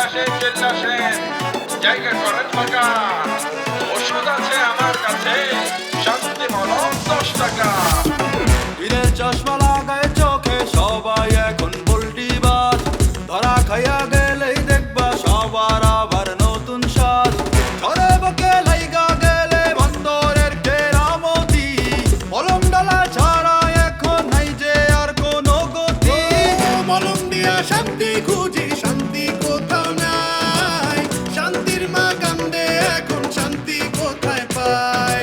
আসেন চলে আসেন, জায়গা করেন ফাঁকা। ওষুধ আছে আমার কাছে, শান্তি মলম 10 টাকা। হিরে চশমা লাগায় চোখে সবাই এখন পোল্টিবাজ, ধরা খাইয়া গেলেই দেখবা সবার আবার নতুন সাজ। ঝড়ে বকে লাইগা গেলে বন্দরের কেরামতি, মলম ডালা ছাড়া এখন নাই যে আর কোনো গতি। মলম দিয়া শান্তি খুঁজি, শান্তি কোথাও নাই, শান্তির মা কান্দে এখন শান্তি কোথায় পাই।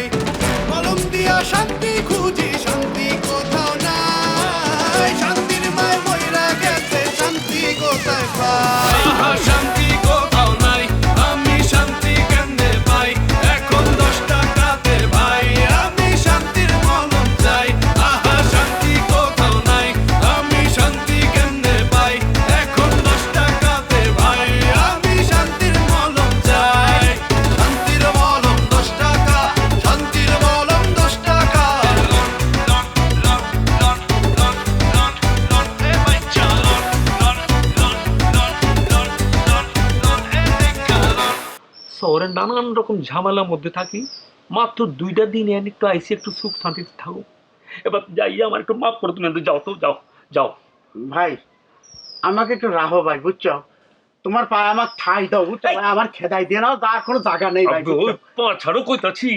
মলম দিয়া শান্তি খুঁজি, শান্তি কোথাও নাই, শান্তির মায় মইরা গেছে শান্তি কোথায় পাই। শান্তি কোথাও নাই, আমি শান্তি কেমনে পাই, এখন 10 টাকাতে ভাই আমি শান্তির মলম চাই। আহা শান্তি কোথাও নাই, আমি শান্তি কেমনে পাই, এখন 10 টাকাতে ভাই আমি শান্তির মলম চাই। শান্তির মলম 10 টাকা, শান্তির মলম 10 টাকা। শহরে নানান রকম ঝামেলার মধ্যে থাকি, মাত্র 2টা দিন এনে একটু আইসি একটু সুখ শান্তিতে থাকো। এবার যাই, আমার একটু মাফ করে তুমি, যাও তো, যাও যাও। ভাই আমাকে একটু রাহো ভাই, বুঝছো? তোমার পায়ে আমার ঠাই দাও, বুঝছো ভাই? আমার খেদাই দিয়ে নাও, তার কোনো জায়গা নেই ভাই, বুঝছো? পাছাড়ও কইতাছি।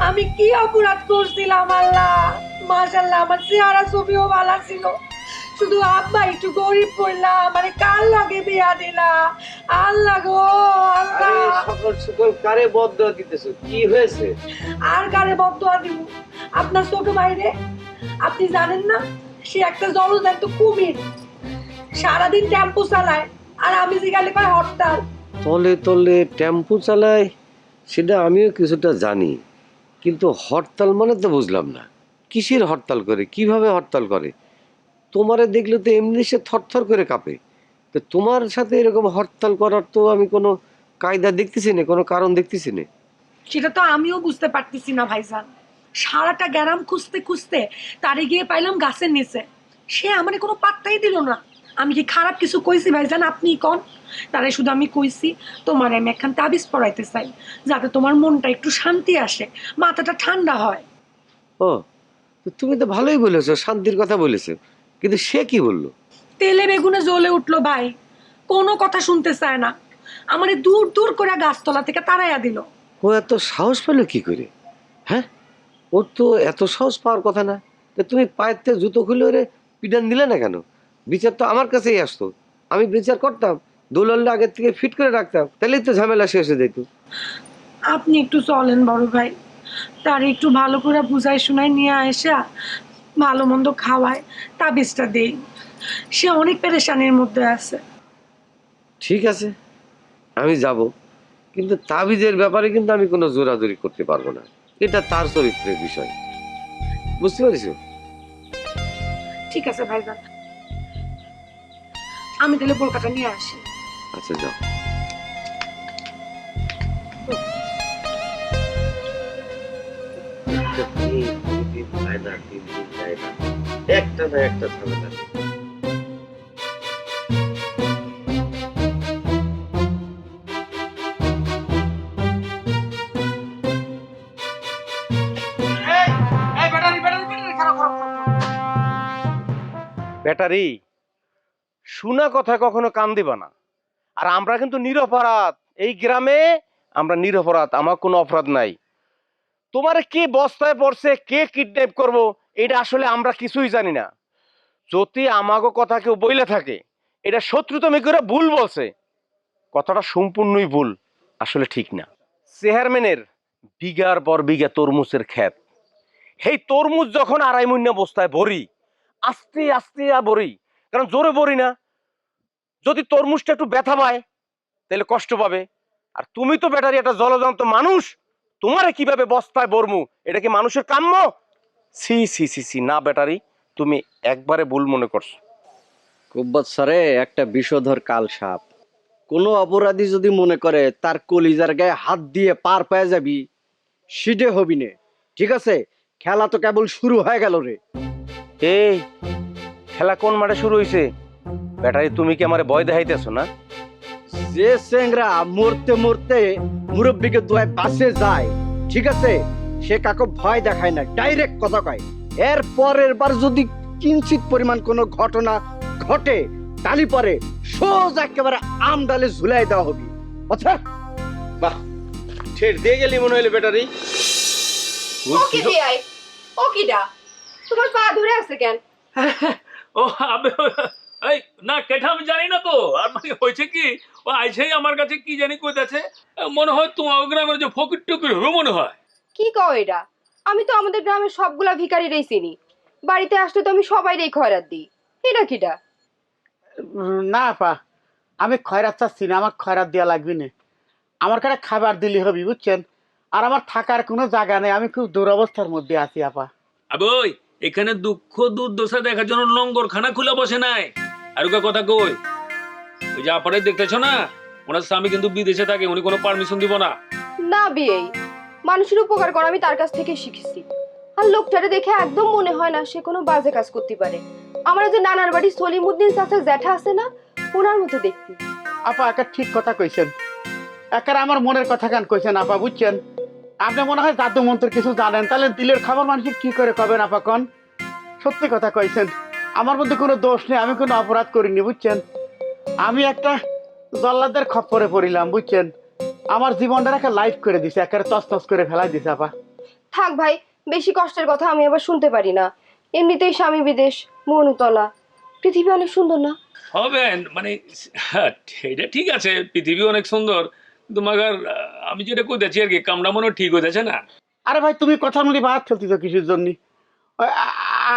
আমি কি অপরাধ করছিলাম আল্লাহ? মাশাআল্লাহ আমার চেহারা ছবিও ভালো ছিল, শুধু আব্বা একটু গরিব পড়লা, মানে কার লাগে বিয়া দিলা। আল্লাহ গো আল্লাহ, সকল সকল কারে বদদোয়া দিতেছো, কি হয়েছে? আর কারে বদদোয়া দিব? আপনার ছোট ভাইরে, আপনি জানেন না সে একটা জলজন্ত কুমির, সারাদিন টেম্পো চালায়, আর আমি যেখানে কয় হরতাল। তলে তলে টেম্পু চালায় সেটা আমিও কিছুটা জানি, কিন্তু হরতাল মানে তো বুঝলাম না। কিসের হরতাল করে, কিভাবে হরতাল করে? তোমারে দেখলে তো এমনি সে থরথর করে কাঁপে। তো তোমার সাথে এরকম হরতাল করার তো আমি কোনো কায়দা দেখতেছি না, কোনো কারণ দেখতেছি না। সেটা তো আমিও বুঝতে পারতেছি না ভাইজান। সারাটা গ্যারাম খুঁজতে খুঁজতে তারে গিয়ে পাইলাম গাছের নিচে, সে আমার কোনো পাত্তাই দিল না। আমি কি খারাপ কিছু কইছি ভাইজান? আপনি কন। তারে শুধু আমি কইছি তোমার আমি একখান তাবিজ পড়াইতে চাই, যাতে তোমার মনটা একটু শান্তি আসে, মাথাটা ঠান্ডা হয়। ও, তো তুমি তো ভালোই বলেছো, শান্তির কথা বলেছো, কিন্তু সে কি বললো? তেলে বেগুনে জ্বলে উঠলো ভাই, কোনো কথা শুনতে চায় না, আমারে দূর দূর করে গাছতলা থেকে তাড়াইয়া দিল। ও এত সাহস পেলো কি করে? হ্যাঁ, ওর তো এত সাহস পাওয়ার কথা না। তো তুমি পায়ের থেকে জুতো খুলে ওরে পিটান দিলে না কেন? বিচার তো আমার কাছেই আসতো, আমি বিচার করতাম, দোলনটা আগের থেকে ফিট করে রাখতাম, তাহলেই তো ঝামেলা শেষ হয়ে যেত। আপনি একটু চলেন বড় ভাই, তার একটু ভালো করে বুঝাই শুনাই নিয়ে আসা, ভালো মন্দ খাওয়ায়, তাবিজটা দেই। সে অনেক পেরেশানির মধ্যে আছে। ঠিক আছে, আমি যাব, কিন্তু তাবিজের ব্যাপারে কিন্তু আমি কোনো জোরাজুরি করতে পারবো না, এটা তার চরিত্রের বিষয়, বুঝতে পারিস? ঠিক আছে ভাইজান, আমি তাহলে কলকাতা নিয়ে আসি। আচ্ছা যাও। একটা না একটা ঝামেলা। ব্যাটারি শোনা কথা কখনো কান দিবা না। আর আমরা কিন্তু নিরপরাধ, এই গ্রামে আমরা নিরপরাধ, আমার কোনো অপরাধ নাই। তোমার কে বস্তায় পড়ছে, কে কিডন্যাপ করব, এটা আসলে আমরা কিছুই জানি না। যদি আমাগো কথা কেউ বইলে থাকে, এটা শত্রুতামি করে ভুল বলছে, কথাটা সম্পূর্ণই ভুল, আসলে ঠিক না। চেয়ারম্যানের বিঘার পর বিঘা তরমুজের ক্ষেত, সেই তরমুজ যখন 2.5 মুন্না বস্তায় ভরি, আস্তে আস্তে ভরি, কারণ জোরে ভরি না। যদি তরমুজটা একটু ব্যথা পায় তাহলে কষ্ট পাবে। আর তুমি তো ব্যাটারি একটা জলজন্ত মানুষ, তোমারে কিভাবে বস্তায় ভরমু, এটা কি মানুষের কাম্য? সি সি সি সি, না ব্যাটারি, তুমি একবারে ভুল মনে করছো। কুব্বত স্যারে একটা বিষধর কাল সাপ, কোনো অপরাধী যদি মনে করে তার কলিজার গায়ে হাত দিয়ে পার পেয়ে যাবি, সিটে হবি নে। ঠিক আছে, খেলা তো কেবল শুরু হয়ে গেল রে। এই খেলা কোন মাঠে শুরু হয়েছে? ব্যাটারি তুমি কি আমারে ভয় দেখাইতেছো না? যে চেংরা মরতে মরতে মুরব্বীকে দোয়ায় বাসে যায়, ঠিক আছে, সে কাকে ভয় দেখায় না, ডাইরেক্ট কথা কয়। এর পরের বার যদি কিঞ্চিত পরিমাণ কোনো ঘটনা ঘটে, তালি পরে সোজা একেবারে আম ডালে ঝুলাই দেওয়া হবে। আচ্ছা বাহ, ঠের দিয়ে গেলি মনে হইলো ব্যাটারি। ওকে বিআই, ওকিডা তোমার পা ধরে আছে কেন? ও আবে, এই না কেঠা আমি জানি না তো। আর মানে হয়েছে কি, ও আইছেই আমার কাছে কি জানি কইতাছে, মনে হয় তোমার গ্রামের যে ফকির টকির হবে মনে হয়। কি কও এটা? আমি তো আমাদের গ্রামের সবগুলা ভিখারিরই চিনি। বাড়িতে আসলে তো আমি সবাইরই খয়রাত দিই। এটা কিটা? না আপা, আমি খয়রাত চাচ্ছি না, আমার খয়রাত দেওয়া লাগবে না। আমার কাছে খাবার দিলে হবে, বুঝছেন? আর আমার থাকার কোনো জায়গা নেই, আমি খুব দুরবস্থার মধ্যে আছি আপা। আবে ওই, এখানে দুঃখ দুর্দশা দেখার জন্য লঙ্গর খানা খুলে বসে নাই। আর ওকে কথা কই, ওই যে আপারে দেখতেছো না, ওনার স্বামী কিন্তু বিদেশে থাকে, উনি কোনো পারমিশন দিব না। না বিআই, মানুষের উপকার করা আমি তার কাছ থেকে শিখেছি। আর লোকটারে দেখে একদম মনে হয় না সে কোনো বাজে কাজ করতে পারে। আমার যে নানার বাড়ি সলিমুদ্দিন চাচা জ্যাঠা আছে না, ওনার মতো দেখতে। আপা একটা ঠিক কথা কইছেন, একার আমার মনের কথা গান কইছেন আপা, বুঝছেন? আপনি মনে হয় জাদু মন্ত্র কিছু জানেন, তাহলে দিলের খবর মানুষের কি করে কবেন আপা কন? সত্যি কথা কইছেন, আমার মধ্যে কোনো দোষ নেই, আমি কোনো অপরাধ করিনি, বুঝছেন? আমি একটা জল্লাদের খপ্পরে পড়িলাম, বুঝছেন? আমার জীবনটা একটা লাইফ করে দিছে, একেবারে তছনছ করে ফেলাই দিছে আপা। থাক ভাই, বেশি কষ্টের কথা আমি আবার শুনতে পারি না। এমনিতেই স্বামী বিদেশ, মনুতলা, পৃথিবী অনেক সুন্দর না? হবে মানে, হ্যাঁ, এটা ঠিক আছে, পৃথিবী অনেক সুন্দর, কিন্তু মাগার আমি যেটা কইতেছি আর কি, কামড়া মনে হয় ঠিক হইতেছে না। আরে ভাই, তুমি কথার মধ্যে বাদ ফেলতেছ কিসের জন্য?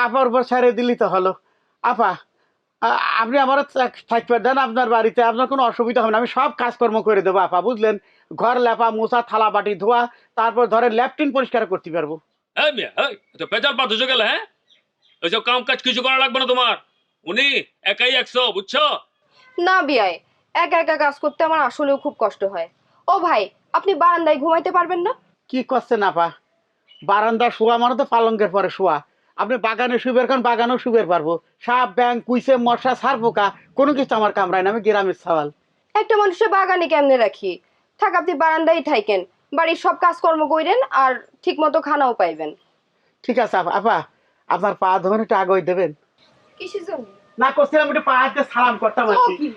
আপার উপর ছেড়ে দিলি তো হলো। আপা, আপনি আমার থাকতে দেন আপনার বাড়িতে, আপনার কোনো অসুবিধা হবে না, আমি সব কাজকর্ম করে দেবো আপা, বুঝলেন? ঘর লেপা মোছা, থালা বাটি ধোয়া, তারপর ধরে ল্যাপটিন পরিষ্কার করতে পারবো। হ্যাঁ মিয়া, তো পেঁচাল পাথর গেলে, হ্যাঁ, ওইসব কাম কাজ কিছু করা লাগবে না তোমার, উনি একাই 100, বুঝছো? না বিয়াই, একা একা কাজ করতে আমার আসলেও খুব কষ্ট হয়। ও ভাই, আপনি বারান্দায় ঘুমাইতে পারবেন না? কি করছেন আপা? বারান্দা শোয়া মানে তো পালঙ্কের পরে শোয়া। আপনি বাগানে শুবের কারণ বাগানেও শুবের পারবো। সাপ ব্যাং কুইসে মশা সার পোকা কোনো কিছু আমার কামড়ায় না, আমি গ্রামের সওয়াল। একটা মানুষের বাগানে কেমনে রাখি? থাক, আপনি বারান্দায় থাকেন, বাড়ির সব কাজকর্ম করেন, আর ঠিক মতো খানাও পাইবেন। ঠিক আছে আপা, আপা আপনার পা ধরে একটু আগে দেবেন। কিসের জন্য? না করছিলাম একটু পা হাতে সালাম করতাম আর কি।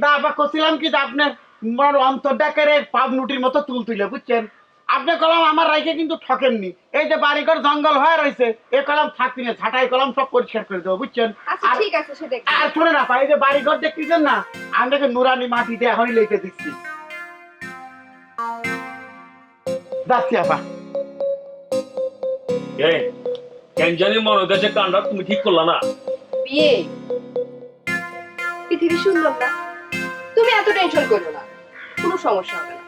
না আপা, করছিলাম কি যে আপনার অন্তরটা কেড়ে পাবনুটির মতো তুল তুলে, বুঝছেন? আপনি কলম আমার রাইকে কিন্তু ঠকেননি। এই যে বাড়িঘর জঙ্গল হয়ে রয়েছে, এই কলম থাকবি না, ঝাঁটাই কলম সব পরিষ্কার করে দেবো, বুঝছেন? আচ্ছা ঠিক আছে, সে দেখ। আর শুনে না এই যে বাড়িঘর দেখতেছেন না, আপনাকে নুরানি মাটি দিয়ে এখনই লিখে দিচ্ছি। যাচ্ছি আপা। কেন জানি মনে হইতেছে কান্ডা তুমি ঠিক করলা না। বিয়ে, পৃথিবী সুন্দর না? তুমি এত টেনশন করো না, কোনো সমস্যা হবে না।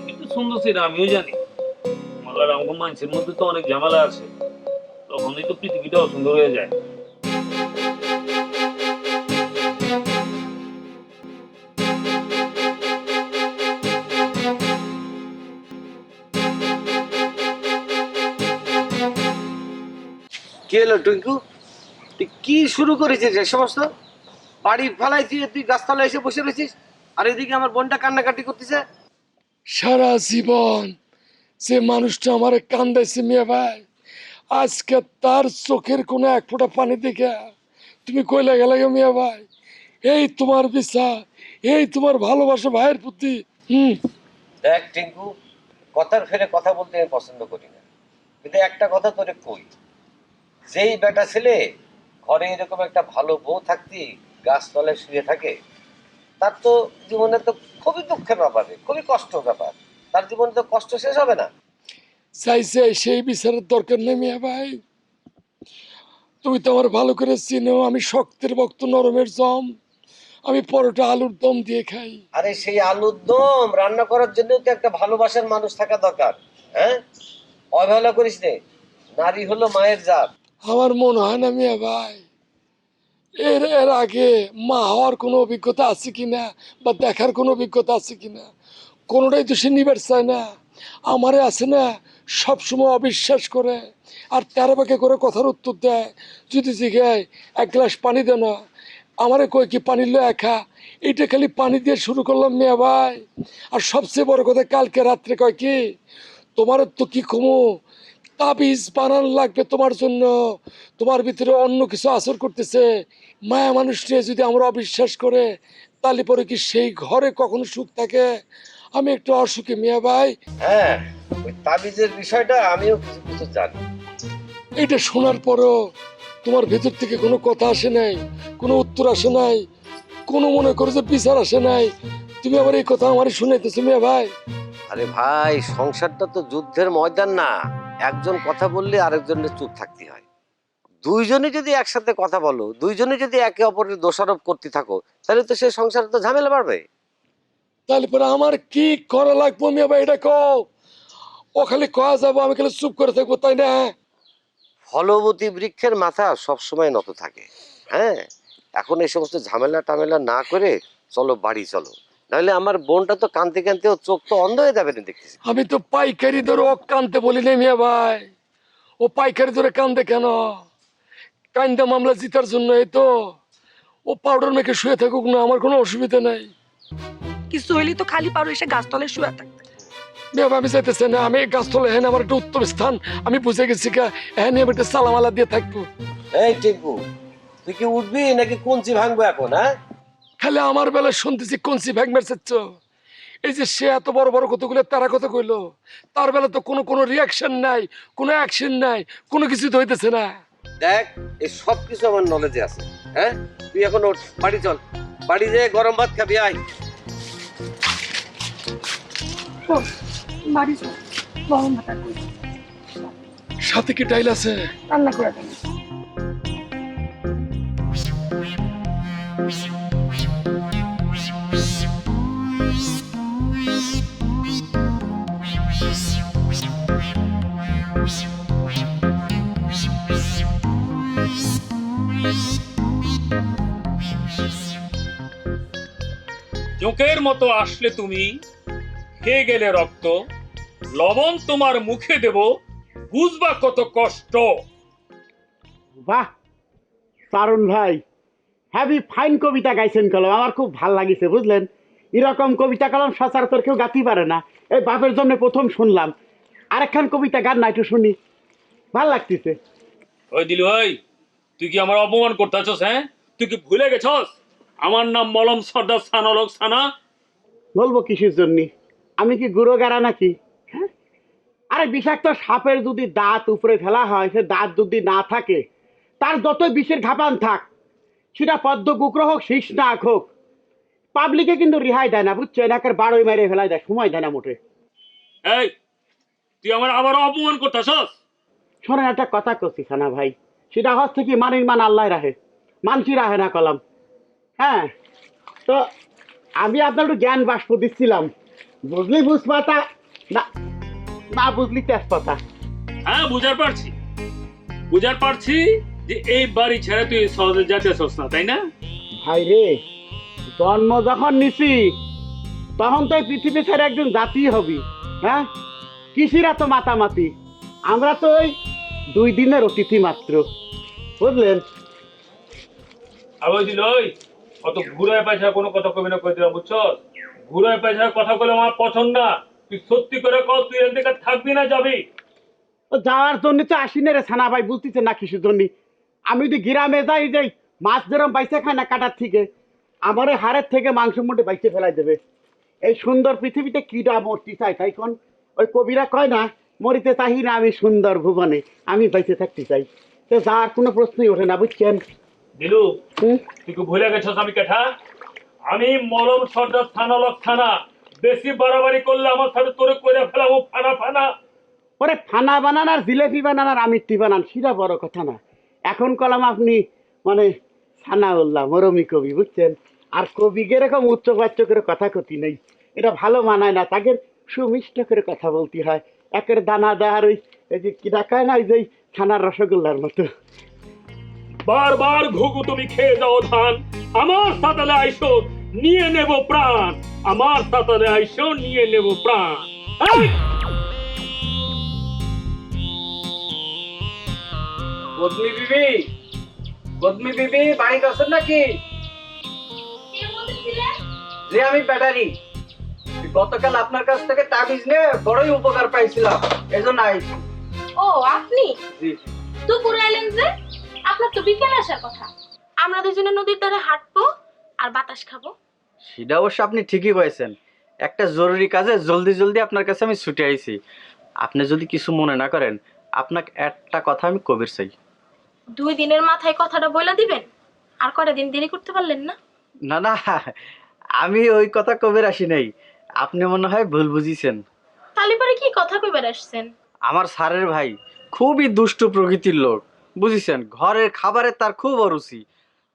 কিন্তু সুন্দর সেটা আমিও জানি, মালার আমাকে মানুষের মধ্যে তো অনেক ঝামেলা আছে, তখনই তো পৃথিবীটা অসুন্দর হয়ে যায়। কি হলো টুঙ্কু, তুই কি শুরু করেছিস এ সমস্ত? বাড়ি ফালাই দিয়ে তুই গাছতলায় এসে বসে রয়েছিস, আর এদিকে আমার বোনটা কান্নাকাটি করতেছে। সারা জীবন যে মানুষটা আমার কান্দাইছে মিয়া ভাই, আজকে তার চোখের কোনো এক ফোঁটা পানি দেখে তুমি কইলে গেলে মিয়া ভাই, এই তোমার বিচার, এই তোমার ভালোবাসা ভাইয়ের প্রতি। দেখ টিঙ্কু, কথার ফেরে কথা বলতে আমি পছন্দ করি না, কিন্তু একটা কথা তোরে কই, যেই বেটা ছেলে ঘরে এরকম একটা ভালো বউ থাকতে গাছতলায় শুয়ে থাকে, তার তো জীবনে তো খুবই দুঃখের ব্যাপার, খুবই কষ্টের ব্যাপার, তার জীবনে তো কষ্ট শেষ হবে না। চাইছে সেই বিচারের দরকার নেই মিয়া ভাই, তুমি তো আমার ভালো করে চিনো, আমি শক্তের ভক্ত, নরমের জম, আমি পরোটা আলুর দম দিয়ে খাই। আরে সেই আলুর দম রান্না করার জন্য তো একটা ভালোবাসার মানুষ থাকা দরকার, হ্যাঁ? অবহেলা করিস নে, নারী হলো মায়ের জাত। আমার মনে হয় না মিয়া ভাই, এর আগে মা হওয়ার কোনো অভিজ্ঞতা আছে কিনা, বা দেখার কোনো অভিজ্ঞতা আছে কিনা, কোনোটাই তো সে নিবার চায় না। আমারে আছে না সবসময় অবিশ্বাস করে আর তেরো বাঁকে করে কথার উত্তর দেয়। যদি জিজ্ঞায় এক গ্লাস পানি দে না, আমারে কই কি পানি লো একা, এইটা খালি পানি দিয়ে শুরু করলাম মিয়া ভাই। আর সবচেয়ে বড় কথা, কালকে রাত্রে কয় কি, তোমার তো কি কমো, তাবিজ বানান লাগবে তোমার জন্য, তোমার ভিতরে অন্য কিছু আসর করতেছে। মায়া মানুষ নিয়ে যদি আমরা অবিশ্বাস করে, তাহলে পরে কি সেই ঘরে কখনো সুখ থাকে? আমি একটু অসুখী মিয়া ভাই। হ্যাঁ, ওই তাবিজের বিষয়টা আমিও কিছু কিছু জানি। এটা শোনার পরও তোমার ভেতর থেকে কোনো কথা আসে নাই, কোনো উত্তর আসে নাই, কোনো মনে করো যে বিচার আসে নাই। তুমি আবার এই কথা আমার শুনাইতেছো মিয়া ভাই। আরে ভাই, সংসারটা তো যুদ্ধের ময়দান না। একজন কথা বললে আরেকজনের চুপ থাকতে হয়। দুইজনে যদি একসাথে কথা বলো, দুইজনে যদি একে অপরের দোষারোপ করতে থাকো, তাহলে তো সেই সংসারে তো ঝামেলা বাড়বে। তাহলে পরে আমার কি করা লাগবো মিয়া ভাই, এটা কও। ও খালি কয়া যাবো, আমি খালি চুপ করে থাকবো, তাই না? ফলবতী বৃক্ষের মাথা সবসময় নত থাকে। হ্যাঁ, এখন এই সমস্ত ঝামেলা টামেলা না করে চলো বাড়ি চলো, নাহলে আমার বোনটা তো কানতে কানতে ও চোখ তো অন্ধ হয়ে যাবে না দেখতেছি। আমি তো পাইকারি ধরে ও কানতে বলি না মিয়া ভাই। ও পাইকারি ধরে কান্দে কেন? কান্দা মামলা জিতার জন্য। এই তো ও পাউডার মেখে শুয়ে থাকুক না, আমার কোনো অসুবিধা নাই। কিছু হইলে তো খালি পারো এসে গাছতলে শুয়ে থাকতে। মিয়া ভাই, আমি চাইতেছি না, আমি গাছতলে হ্যাঁ আমার একটা উত্তম স্থান, আমি বুঝে গেছি কা, হ্যাঁ আমি একটা সালামালা দিয়ে থাকবো। এই টিপু, তুই কি উঠবি নাকি কঞ্চি ভাঙবো এখন? হ্যাঁ, খালি আমার বেলা শুনতেছি কঞ্চি ভ্যাগ মেরছেচ্ছ। এই যে সে এত বড় বড় কতগুলো তারা কথা কইলো, তার বেলা তো কোনো রিয়াকশন নাই, কোনো অ্যাকশন নাই, কোনো কিছু তো হইতেছে না। দেখ, এই সব কিছু আমার নলেজে আছে। হ্যাঁ, তুই এখন ওঠ, বাড়ি চল, বাড়ি যেয়ে গরম ভাত খাবি। আয়, বাড়ি চল, গরম ভাতা করি, সাথে কি টাইল আছে? রান্না করে দেন। জোকের মতো আসলে তুমি, খেয়ে গেলে রক্ত, লবণ তোমার মুখে দেব, বুঝবা কত কষ্ট। বাহ তারুণ ভাই, হ্যাভি ফাইন কবিতা গাইছেন কলম, আমার খুব ভাল লাগিছে বুঝলেন। এরকম কবিতা কলম সচরাচর কেউ গাতি পারে না, এই বাপের জন্য প্রথম শুনলাম। আরেকখান কবিতা গান না একটু শুনি, ভাল লাগতেছে। ওই দিলু ভাই, তুই কি আমার অপমান করতেছস? হ্যাঁ, তুই কি ভুলে গেছস আমার নাম মলম সর্দার সানলক সানা? বলবো কিসের জন্য? আমি কি গুঁড়ো গাড়া নাকি? হ্যাঁ, আরে বিষাক্ত সাপের যদি দাঁত উপরে ফেলা হয়, সে দাঁত যদি না থাকে, তার যতই বিষের ঘাপান থাক, সেটা পদ্ম কুকুর হোক, শীষ নাক হোক, পাবলিকে কিন্তু রেহাই দেয় না, বুঝছো? এলাকার বারোই মেরে ফেলাই দেয়, সময় দেয় না মোটে। এই, তুই আমার আবার অপমান করতেছস? শোনেন, একটা কথা করছি সানা ভাই, সেটা হচ্ছে কি, মানির মান আল্লাহ রাহে, মানসি রাহে না কলম। হ্যাঁ, তো আমি আপনার একটু জ্ঞান বাষ্প দিচ্ছিলাম, বুঝলি বুঝপাতা, না না বুঝলি তেজপাতা। হ্যাঁ, বুঝার পারছি যে এই বাড়ি ছেড়ে তুই সহজে যেতেছস না, তাই না? ভাই রে, জন্ম যখন নিছি তখন তো এই পৃথিবী ছেড়ে একজন জাতি হবি। হ্যাঁ, কৃষিরা তো মাতামাতি, আমরা তো ওই 2 দিনের অতিথি মাত্র, বুঝলেন? আর ওই দিল, ওই অত ঘুরায় পয়সা কোনো কথা কবি না, কই দিলাম, বুঝছস? ঘুরায় পয়সার কথা বলে আমার পছন্দ না। তুই সত্যি করে কল, তুই এর দিকে থাকবি না যাবি? তো যাওয়ার জন্য তো আসি না রে সানা ভাই, বুঝতেছেন না কিসের জন্য? আমি যদি গ্রামে যাই, যে মাছ যেরকম বাইসে খায় না কাটার থেকে, আমার এই হাড়ের থেকে মাংস মুঠে বাইসে ফেলাই দেবে। এই সুন্দর পৃথিবীতে কিডা মরতে চাই, তাই কোন ওই কবিরা কয় না, মরিতে চাহি না আমি সুন্দর ভুবনে, আমি বাইসে থাকতে চাই। তো যাওয়ার কোনো প্রশ্নই ওঠে না, বুঝছেন? দিলু, তুই কি ভুলে গেছস আমি কেঠা? আমি মলম সর্দার থানালক থানা। বেশি বাড়াবাড়ি করলে আমার সাথে তোরে কইরা ফেলাবো ফানা ফানা। ওরে ফানা বানান আর জিলেপি বানান আর আমিত্তি বানান, সেটা বড় কথা না। এখন কলাম আপনি মানে সানাউল্লাহ মরমি কবি, বুঝছেন? আর কবিকে এরকম উচ্চবাচ্য করে কথা কতি নেই, এটা ভালো মানায় না, তাকে সুমিষ্ট করে কথা বলতে হয়, একের দানাদার ওই এই যে কি ডাকায় না, ওই যে ছানার রসগোল্লার মতো। বারবার ঘুঘু তুমি খেয়ে যাও ধান, আমার সাতালে আইসো নিয়ে নেব প্রাণ, আমার সাতালে আইসো নিয়ে নেব প্রাণ। এই! পদ্মী বিবি, পদ্মী বিবি বাড়িতে আছেন নাকি? যে আমি ব্যাটারি, গতকাল আপনার কাছ থেকে তাবিজ নিয়ে বড়ই উপকার পাইছিলাম, এজন্য আইছি। ও আপনি জি। দুপুরে এলেন যে? আপনার তো বিকেলে আসার কথা। আমরা দুজনে নদীর ধারে হাঁটবো আর বাতাস খাবো। সেটা অবশ্য আপনি ঠিকই কয়েছেন, একটা জরুরি কাজে জলদি জলদি আপনার কাছে আমি ছুটে আইছি। আপনি যদি কিছু মনে না করেন, আপনাকে একটা কথা আমি কবির চাই। 2 দিনের মাথায় কথাটা বলে দিবেন? আর কয়টা দিন দেরি করতে পারলেন না? না না, আমি ওই কথা কবির আসি নাই, আপনি মনে হয় ভুল বুঝিছেন। তাহলে পরে কি কথা কইবার আসছেন? আমার স্যারের ভাই খুবই দুষ্ট প্রকৃতির লোক, বুঝিছেন। ঘরের খাবারে তার খুব অরুচি,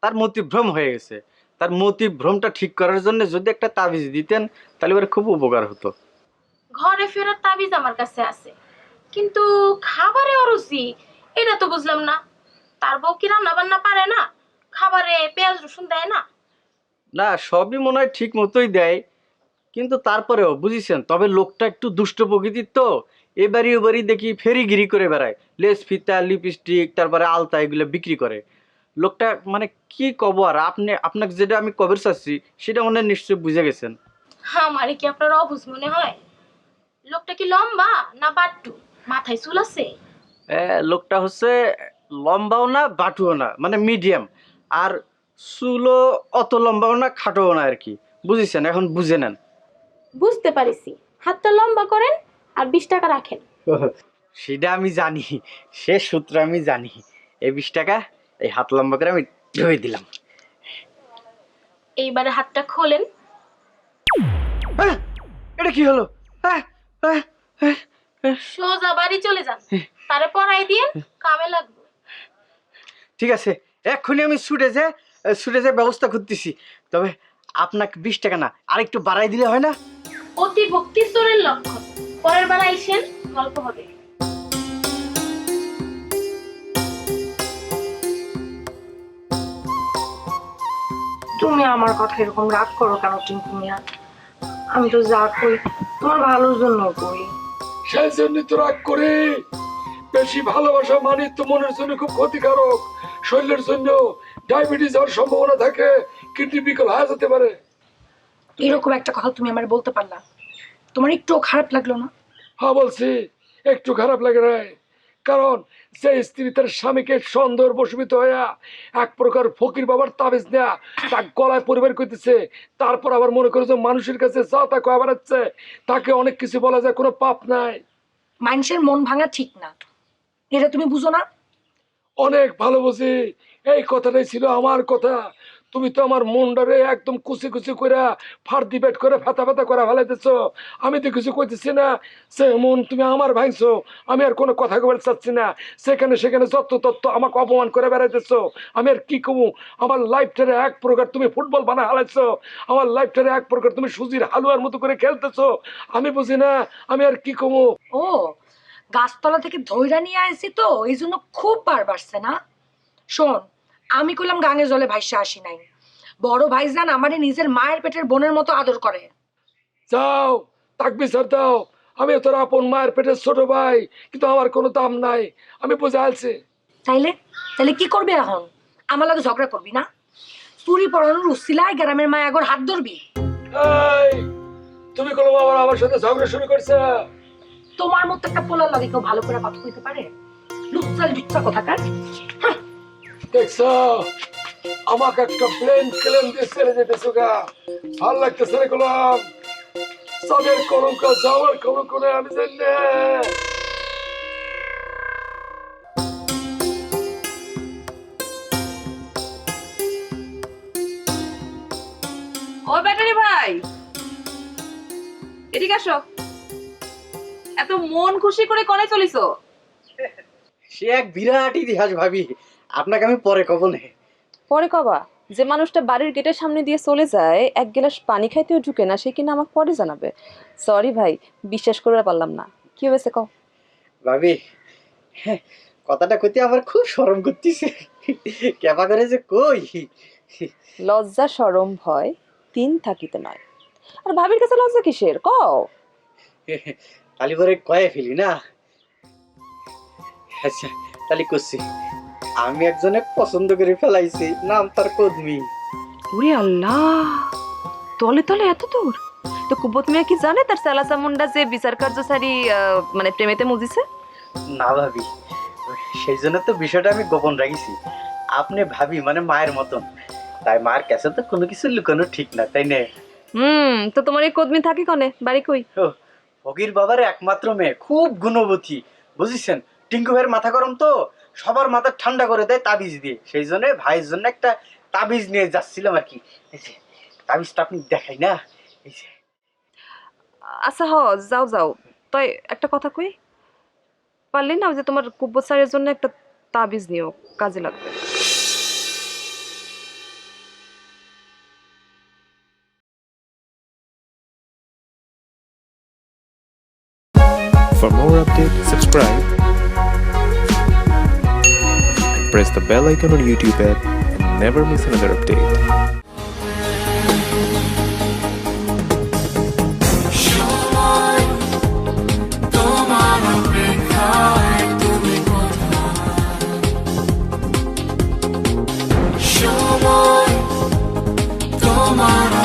তার মতিভ্রম হয়ে গেছে। তার মতিভ্রমটা ঠিক করার জন্য যদি একটা তাবিজ দিতেন তাহলে ওর খুব উপকার হতো। ঘরে ফেরার তাবিজ আমার কাছে আছে, কিন্তু খাবারে অরুচি এটা তো বুঝলাম না। তার বউ কি রান্না বান্না পারে না? খাবারে পেঁয়াজ রসুন দেয় না? না, সবই মনে হয় ঠিক মতোই দেয়, কিন্তু তারপরেও বুঝিছেন, তবে লোকটা একটু দুষ্ট প্রকৃতির তো। এবারই ওবারই দেখি ফেরিগিরি করে বেড়ায়, লেস ফিতা, লিপস্টিক, তারপরে আলতা এগুলো বিক্রি করে। লোকটা মানে কি কব আর, আপনাকে যেটা আমি কবের চাচ্ছি সেটা মনে হয় নিশ্চয়ই বুঝে গেছেন। আমারে কি আপনার অবুঝ মনে হয়? লোকটা কি লম্বা না বাট্টু? মাথায় চুল আছে? লোকটা হচ্ছে লম্বাও না বাটুও না, মানে মিডিয়াম। আর চুলও অত লম্বাও না খাটোও না আর কি, বুঝেছেন। এখন বুঝে নেন। বুঝতে পারিছি, হাতটা লম্বা করেন আর 20 টাকা রাখেন। সেটা আমি জানি, সে সূত্র আমি জানি। এই 20 টাকা এই হাত লম্বা করে আমি ধুয়ে দিলাম। এইবারে হাতটা খোলেন। এটা কি হলো? সোজা বাড়ি চলে যান, তারে পড়াই দিয়ে কামে লাগবে। ঠিক আছে, এক্ষুনি আমি ছুটে যে ব্যবস্থা করতেছি। তবে আপনাকে 20 টাকা না, আরেকটু বাড়াই দিলে হয় না? অতি ভক্তি চোরের লক্ষণ। পরের বার আইসেন, গল্প হবে। তুমি আমার কথা এরকম রাগ করো কেন টিঙ্কু মিয়া? আমি তো যা কই তোমার ভালোর জন্য কই। সেই জন্য তো রাগ করে। বেশি ভালোবাসা মানে তো মনের জন্য খুব ক্ষতিকারক, শরীরের জন্য ডায়াবেটিস হওয়ার সম্ভাবনা থাকে, কিডনি বিকল হয়ে যেতে পারে। এরকম একটা কথা তুমি আমার বলতে পারলা? তোমার একটু খারাপ লাগলো না? হ্যাঁ বলছি, একটু খারাপ লাগে নাই। কারণ যে স্ত্রী তার স্বামীকে সন্দেহের বশীভূত হইয়া এক প্রকার ফকির বাবার তাবিজ নেয়া তার গলায় পরিবার করতেছে, তারপর আবার মনে করে যে মানুষের কাছে যা তা কয়া বেড়াচ্ছে, তাকে অনেক কিছু বলা যায়, কোনো পাপ নাই। মানুষের মন ভাঙা ঠিক না, এটা তুমি বুঝো না? অনেক ভালো বুঝি, এই কথাটাই ছিল আমার কথা। তুমি তো আমার মনটারে একদম কুচি কুচি করে ফার্দি পেট করে ফাতা ফাতা করে ফেলাইতেছ। আমি তো কিছু কইতেছি না, সে মন তুমি আমার ভাঙছো। আমি আর কোনো কথা বলতে চাচ্ছি না। সেখানে যত তত্ত্ব আমাকে অপমান করে বেড়াইতেছ। আমি আর কি কমু? আমার লাইফটারে এক প্রকার তুমি ফুটবল বানা হালাইছো, আমার লাইফটারে এক প্রকার তুমি সুজির হালুয়ার মতো করে খেলতেছো। আমি বুঝি না, আমি আর কি কমু? ও, গাছতলা থেকে ধইরা নিয়ে আসছি তো এই জন্য খুব বার বাড়ছে না? শোন, আমি কইলাম গাঙে জলে ভাইসা আসি নাই। বড় ভাইজান আমারে নিজের মায়ের পেটের বোনের মতো আদর করে। যাও তাকবির দাও, আমি তোর আপন মায়ের পেটের ছোট ভাই, কিন্তু আমার কোনো দাম নাই। আমি বুঝে আলছি। তাইলে তাইলে কি করবি এখন? আমার লাগে ঝগড়া করবি না? চুরি পড়ানোর উসিলায় গ্রামের মায়াগর হাত ধরবি? এই, তুমি কোনো আবার আমার সাথে ঝগড়া শুরু করছে? তোমার মতো একটা পোলার লাগে কেউ ভালো করে কথা কইতে পারে? লুচ্চা কথাকার। দেখছ, আমাকে একটা প্লেন দিয়ে ছেড়ে যেতেছো গা। ভাল লাগতেছে রে গোলাম। সাদের কলঙ্ক যাওয়ার কলঙ্ক নেই, আমি জানি না। ও ব্যাটারি ভাই, এদিকে আসো। এত মন খুশি করে কনে চলিছো? সে এক বিরাট ইতিহাস ভাবি, আপনাকে আমি পরে কব না। পরে কবা? যে মানুষটা বাড়ির গেটের সামনে দিয়ে চলে যায়, এক গ্লাস পানি খাইতেও ঢুকে না, সে কিনা আমাকে পরে জানাবে। সরি ভাই, বিশ্বাস করে পারলাম না। কি হয়েছে কও? ভাবি, কথাটা কইতে আমার খুব শরম করতেছে, কেমা করে যে কই। লজ্জা শরম ভয় 3 থাকিতে নয়। আর ভাবির কাছে লজ্জা কিসের কও? তালি পরে কয়ে ফেলি না। আচ্ছা তালি করছি, আমি একজনে পছন্দ করে ফেলাইছি, নাম তার কদমি। ওরে আল্লাহ, তলে তলে এত দূর! তো কুব্বত মিয়া কি জানে তার সালাসা মুন্ডা যে বিচার কার্য সারি মানে প্রেমেতে মুজিছে? না ভাবি, সেই জন্য তো বিষয়টা আমি গোপন রাখিছি। আপনি ভাবি মানে মায়ের মতন, তাই মায়ের কাছে তো কোনো কিছু লুকানো ঠিক না, তাই না? তো তোমার এই কদমি থাকে কনে, বাড়ি কই? ফকির বাবার একমাত্র মেয়ে, খুব গুণবতী, বুঝেছেন? টিঙ্কু ভাইয়ের মাথা গরম তো, সবার মাথা ঠান্ডা করে দেয় তাবিজ দিয়ে। সেই জন্য ভাইয়ের জন্য একটা তাবিজ নিয়ে যাচ্ছিলাম আর কি। এই যে তাবিজটা আপনি দেখাই না, এই যে। আচ্ছা যাও যাও, তাই একটা কথা কই, পারলি না ওই যে তোমার কুব্বত স্যারের জন্য একটা তাবিজ নিও, কাজে লাগবে। For more updates, subscribe and press the bell icon on YouTube app and never miss another update. তোমার